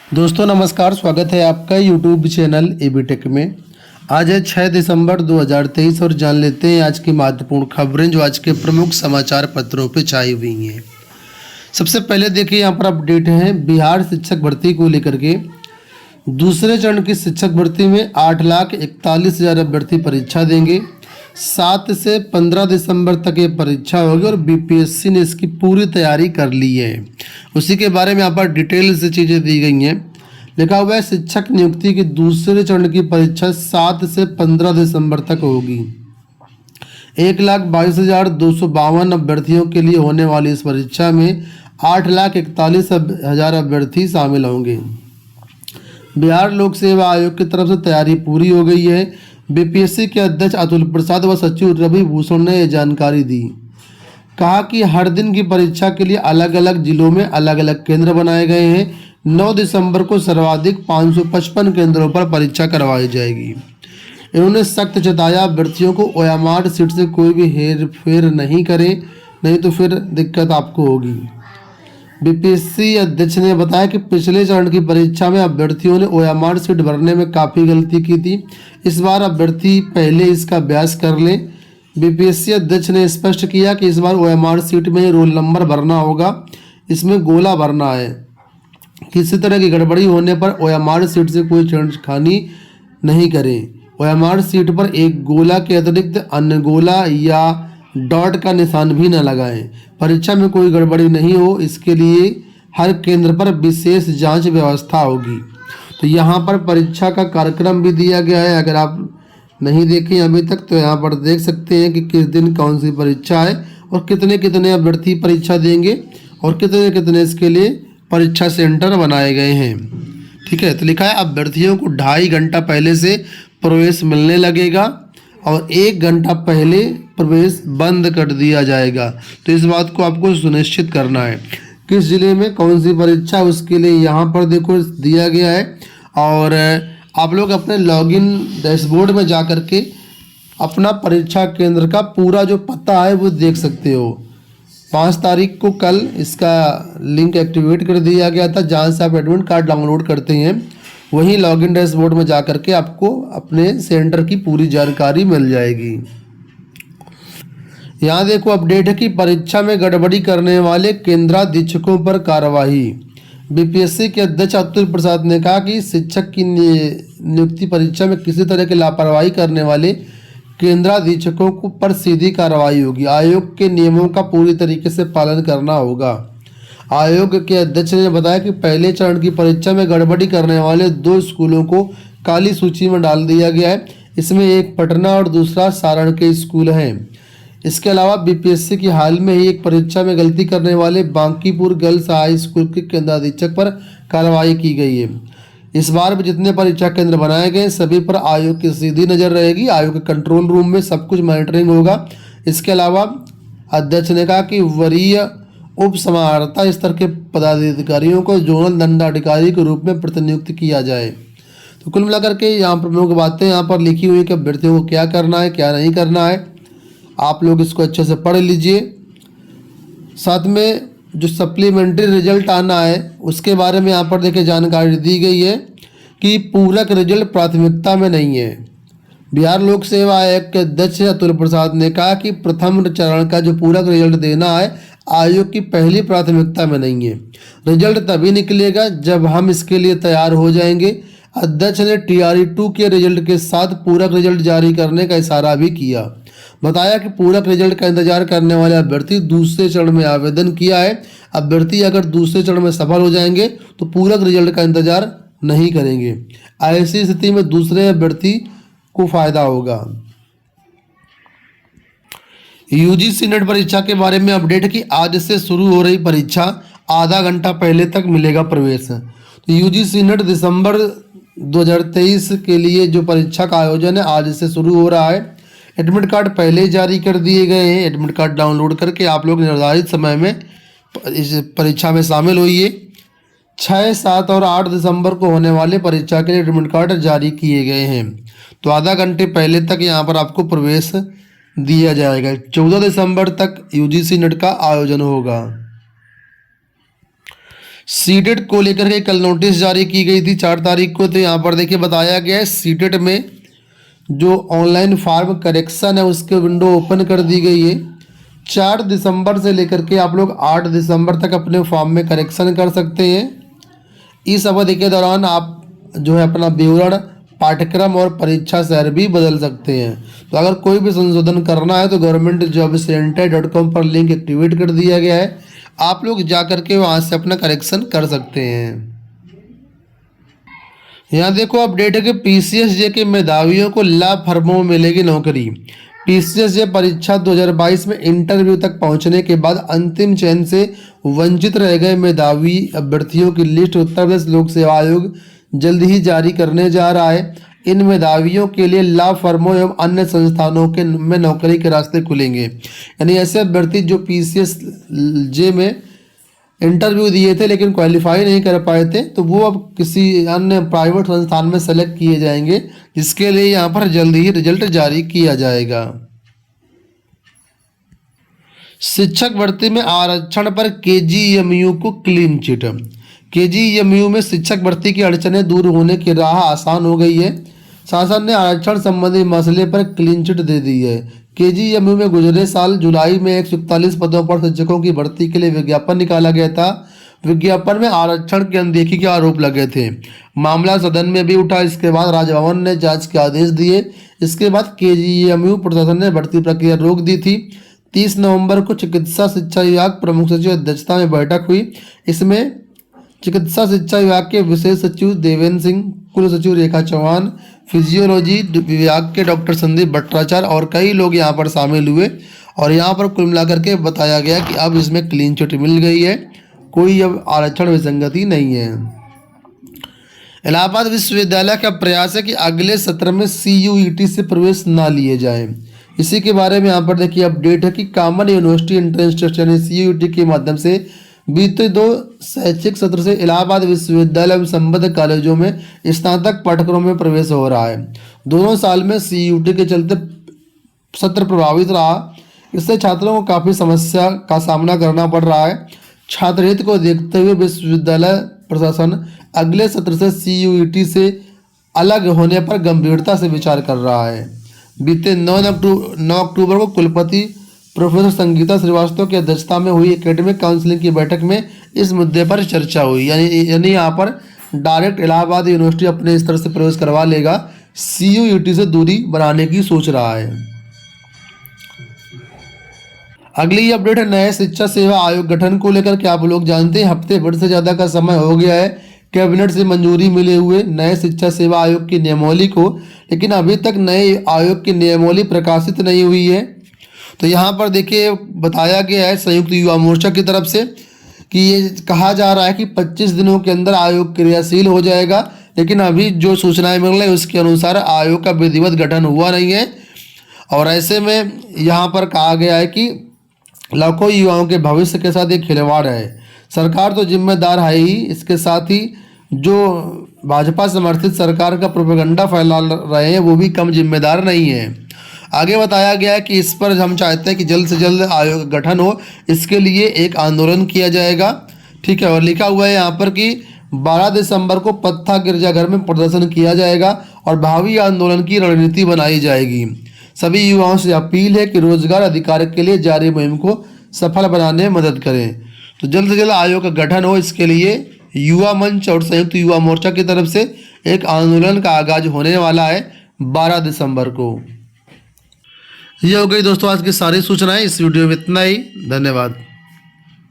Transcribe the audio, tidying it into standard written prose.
दोस्तों नमस्कार, स्वागत है आपका यूट्यूब चैनल एबी टेक में। आज है 6 दिसंबर 2023 और जान लेते हैं आज की महत्वपूर्ण खबरें जो आज के प्रमुख समाचार पत्रों पे छाई हुई हैं। सबसे पहले देखिए यहाँ पर अपडेट है बिहार शिक्षक भर्ती को लेकर के। दूसरे चरण की शिक्षक भर्ती में 8,41,000 अभ्यर्थी परीक्षा देंगे। 7 से 15 दिसंबर तक ये परीक्षा होगी और बीपीएससी ने इसकी पूरी तैयारी कर ली है। उसी के बारे में यहाँ पर डिटेल से चीज़ें दी गई हैं। लिखा हुआ है शिक्षक नियुक्ति की दूसरे चरण की परीक्षा 7 से 15 दिसंबर तक होगी। 1,22,252 अभ्यर्थियों के लिए होने वाली इस परीक्षा में 8,41,000 अभ्यर्थी शामिल होंगे। बिहार लोक सेवा आयोग की तरफ से तैयारी पूरी हो गई है। बीपीएससी के अध्यक्ष अतुल प्रसाद व सचिव रवि भूषण ने यह जानकारी दी। कहा कि हर दिन की परीक्षा के लिए अलग अलग जिलों में अलग अलग केंद्र बनाए गए हैं। 9 दिसंबर को सर्वाधिक 555 केंद्रों पर परीक्षा करवाई जाएगी। इन्होंने सख्त जताया अभ्यर्थियों को ओएमआर सीट से कोई भी हेर फेर नहीं करें, नहीं तो फिर दिक्कत आपको होगी। बीपीएससी अध्यक्ष ने बताया कि पिछले चरण की परीक्षा में अभ्यर्थियों ने ओएमआर सीट भरने में काफ़ी गलती की थी। इस बार अभ्यर्थी पहले इसका अभ्यास कर लें। बीपीएससी अध्यक्ष ने स्पष्ट किया कि इस बार ओएमआर सीट में रोल नंबर भरना होगा, इसमें गोला भरना है। किसी तरह की गड़बड़ी होने पर ओएमआर सीट से कोई छेड़खानी नहीं करें। ओएमआर सीट पर एक गोला के अतिरिक्त अन्य गोला या डॉट का निशान भी न लगाएं। परीक्षा में कोई गड़बड़ी नहीं हो, इसके लिए हर केंद्र पर विशेष जांच व्यवस्था होगी। तो यहाँ पर परीक्षा का कार्यक्रम भी दिया गया है। अगर आप नहीं देखें अभी तक तो यहाँ पर देख सकते हैं कि किस दिन कौन सी परीक्षा है और कितने कितने अभ्यर्थी परीक्षा देंगे और कितने कितने इसके लिए परीक्षा सेंटर बनाए गए हैं। ठीक है, तो लिखा है अभ्यर्थियों को 2.5 घंटा पहले से प्रवेश मिलने लगेगा और 1 घंटा पहले प्रवेश बंद कर दिया जाएगा। तो इस बात को आपको सुनिश्चित करना है किस जिले में कौन सी परीक्षा, उसके लिए यहाँ पर देखो दिया गया है। और आप लोग अपने लॉगिन डैशबोर्ड में जा कर के अपना परीक्षा केंद्र का पूरा जो पता है वो देख सकते हो। 5 तारीख को कल इसका लिंक एक्टिवेट कर दिया गया था, जहाँ से आप एडमिट कार्ड डाउनलोड करते हैं वहीं लॉगिन डैशबोर्ड में जा करके आपको अपने सेंटर की पूरी जानकारी मिल जाएगी। यहाँ देखो अपडेट है कि परीक्षा में गड़बड़ी करने वाले केंद्राधीक्षकों पर कार्रवाई। बीपीएससी के अध्यक्ष अतुल प्रसाद ने कहा कि शिक्षक की नियुक्ति परीक्षा में किसी तरह की लापरवाही करने वाले केंद्राधीक्षकों पर सीधी कार्रवाई होगी। आयोग के नियमों का पूरी तरीके से पालन करना होगा। आयोग के अध्यक्ष ने बताया कि पहले चरण की परीक्षा में गड़बड़ी करने वाले 2 स्कूलों को काली सूची में डाल दिया गया है। इसमें एक पटना और दूसरा सारण के स्कूल हैं। इसके अलावा बीपीएससी की हाल में ही एक परीक्षा में गलती करने वाले बांकीपुर गर्ल्स हाई स्कूल के केंद्राधीक्षक पर कार्रवाई की गई है। इस बार भी जितने परीक्षा केंद्र बनाए गए सभी पर आयोग की सीधी नज़र रहेगी। आयोग के कंट्रोल रूम में सब कुछ मॉनिटरिंग होगा। इसके अलावा अध्यक्ष ने कहा कि वरीय उप समाहर्ता स्तर के पदाधिकारियों को जोनल दंडाधिकारी के रूप में प्रतिनियुक्त किया जाए। तो कुल मिलाकर के यहाँ पर प्रमुख बातें यहाँ पर लिखी हुई है कि अभ्यर्थियों को क्या करना है क्या नहीं करना है। आप लोग इसको अच्छे से पढ़ लीजिए। साथ में जो सप्लीमेंट्री रिजल्ट आना है उसके बारे में यहाँ पर देखिए जानकारी दी गई है कि पूरक रिजल्ट प्राथमिकता में नहीं है। बिहार लोक सेवा आयोग के अध्यक्ष अतुल प्रसाद ने कहा कि प्रथम चरण का जो पूरक रिजल्ट देना है आयोग की पहली प्राथमिकता में नहीं है। रिजल्ट तभी निकलेगा जब हम इसके लिए तैयार हो जाएंगे। अध्यक्ष ने TRE-2 के रिजल्ट के साथ पूरक रिजल्ट जारी करने का इशारा भी किया। बताया कि पूरक रिजल्ट का इंतजार करने वाले अभ्यर्थी दूसरे चरण में आवेदन किया है। अभ्यर्थी अगर दूसरे चरण में सफल हो जाएंगे तो पूरक रिजल्ट का इंतजार नहीं करेंगे। ऐसी स्थिति में दूसरे अभ्यर्थी को फायदा होगा। यूजीसी नेट परीक्षा के बारे में अपडेट है कि आज से शुरू हो रही परीक्षा आधा घंटा पहले तक मिलेगा प्रवेश। तो यूजीसी नेट दिसंबर 2023 के लिए जो परीक्षा का आयोजन है आज से शुरू हो रहा है। एडमिट कार्ड पहले जारी कर दिए गए हैं। एडमिट कार्ड डाउनलोड करके आप लोग निर्धारित समय में इस परीक्षा में शामिल होइए। 6, 7 और 8 दिसंबर को होने वाले परीक्षा के लिए एडमिट कार्ड जारी किए गए हैं। तो आधा घंटे पहले तक यहाँ पर आपको प्रवेश दिया जाएगा। 14 दिसंबर तक यूजीसी नेट का आयोजन होगा। सीटेट को लेकर के कल नोटिस जारी की गई थी 4 तारीख को। तो यहाँ पर देखिए बताया गया है सीटेट में जो ऑनलाइन फॉर्म करेक्शन है उसके विंडो ओपन कर दी गई है। 4 दिसंबर से लेकर के आप लोग 8 दिसंबर तक अपने फॉर्म में करेक्शन कर सकते हैं। इस अवधि के दौरान आप जो है अपना विवरण, पाठ्यक्रम और परीक्षा शहर भी बदल सकते हैं। तो अगर कोई भी संशोधन करना है तो governmentjobcenter.com पर लिंक एक्टिवेट कर दिया गया है, आप लोग जा करके वहाँ से अपना करेक्शन कर सकते हैं। यहाँ देखो अपडेट है कि PCSJ के मेधावियों को लॉ फर्मों में मिलेगी नौकरी। PCSJ परीक्षा 2022 में इंटरव्यू तक पहुंचने के बाद अंतिम चयन से वंचित रह गए मेधावी अभ्यर्थियों की लिस्ट उत्तर प्रदेश लोक सेवा आयोग जल्द ही जारी करने जा रहा है। इन मेधावियों के लिए लॉ फर्मों एवं अन्य संस्थानों के में नौकरी के रास्ते खुलेंगे। यानी ऐसे अभ्यर्थी जो PCSJ में इंटरव्यू दिए थे लेकिन क्वालिफाई नहीं कर पाए थे, तो वो अब किसी अन्य प्राइवेट संस्थान में सेलेक्ट किए जाएंगे, जिसके लिए यहाँ पर जल्द ही रिजल्ट जारी किया जाएगा। शिक्षक भर्ती में आरक्षण पर KGMU को क्लीन चिट। KGMU में शिक्षक भर्ती की अड़चनें दूर होने की राह आसान हो गई है। शासन ने आरक्षण संबंधी मसले पर क्लीन चिट दे दी है। KGMU में गुजरे साल जुलाई में 141 पदों पर शिक्षकों की भर्ती के लिए विज्ञापन निकाला गया था। विज्ञापन में आरक्षण की अनदेखी के आरोप लगे थे। मामला सदन में भी उठा। इसके बाद राजभवन ने जांच के आदेश दिए। इसके बाद KGMU प्रशासन ने भर्ती प्रक्रिया रोक दी थी। 30 नवंबर को चिकित्सा शिक्षा विभाग प्रमुख सचिव अध्यक्षता में बैठक हुई। इसमें चिकित्सा शिक्षा विभाग के विशेष सचिव देवेंद्र सिंह, कुल सचिव रेखा चौहान, फिजियोलॉजी विभाग के डॉक्टर संदीप भट्टाचार्य और कई लोग यहाँ पर शामिल हुए। और यहाँ पर कुल मिलाकर के बताया गया कि अब इसमें क्लीन चिट मिल गई है, कोई अब आरक्षण विसंगति नहीं है। इलाहाबाद विश्वविद्यालय का प्रयास है कि अगले सत्र में CUET से प्रवेश ना लिए जाएं। इसी के बारे में यहाँ पर देखिए अपडेट है कि कॉमन यूनिवर्सिटी एंट्रेंस टेस्ट यानी CUET के माध्यम से बीते 2 शैक्षिक सत्र से इलाहाबाद विश्वविद्यालय में संबद्ध कॉलेजों में स्नातक पाठ्यक्रमों में प्रवेश हो रहा है। दोनों साल में CUET के चलते सत्र प्रभावित रहा। इससे छात्रों को काफ़ी समस्या का सामना करना पड़ रहा है। छात्र हित को देखते हुए विश्वविद्यालय प्रशासन अगले सत्र से CUET से अलग होने पर गंभीरता से विचार कर रहा है। बीते 9 अक्टूबर को कुलपति प्रोफेसर संगीता श्रीवास्तव की अध्यक्षता में हुई एकेडमिक काउंसिलिंग की बैठक में इस मुद्दे पर चर्चा हुई। यानी यहाँ पर डायरेक्ट इलाहाबाद यूनिवर्सिटी अपने स्तर से प्रवेश करवा लेगा, CUET से दूरी बनाने की सोच रहा है। अगली अपडेट है नए शिक्षा सेवा आयोग गठन को लेकर के। आप लोग जानते हैं हफ्ते भर से ज़्यादा का समय हो गया है कैबिनेट से मंजूरी मिले हुए नए शिक्षा सेवा आयोग की नियमावली को, लेकिन अभी तक नए आयोग की नियमावली प्रकाशित नहीं हुई है। तो यहाँ पर देखिए बताया गया है संयुक्त युवा मोर्चा की तरफ से कि ये कहा जा रहा है कि 25 दिनों के अंदर आयोग क्रियाशील हो जाएगा, लेकिन अभी जो सूचनाएं मिल रही है उसके अनुसार आयोग का विधिवत गठन हुआ नहीं है। और ऐसे में यहाँ पर कहा गया है कि लाखों युवाओं के भविष्य के साथ एक खिलवाड़ है। सरकार तो जिम्मेदार है ही, इसके साथ ही जो भाजपा समर्थित सरकार का प्रोपेगेंडा फैला रहे हैं वो भी कम जिम्मेदार नहीं है। आगे बताया गया है कि इस पर हम चाहते हैं कि जल्द से जल्द आयोग का गठन हो, इसके लिए एक आंदोलन किया जाएगा। ठीक है, और लिखा हुआ है यहाँ पर कि 12 दिसंबर को पत्था गिरजाघर में प्रदर्शन किया जाएगा और भावी आंदोलन की रणनीति बनाई जाएगी। सभी युवाओं से अपील है कि रोजगार अधिकार के लिए जारी मुहिम को सफल बनाने में मदद करें। तो जल्द से जल्द आयोग का गठन हो, इसके लिए युवा मंच और संयुक्त युवा मोर्चा की तरफ से एक आंदोलन का आगाज होने वाला है 12 दिसंबर को। ये हो गई दोस्तों आज की सारी सूचनाएं। इस वीडियो में इतना ही। धन्यवाद।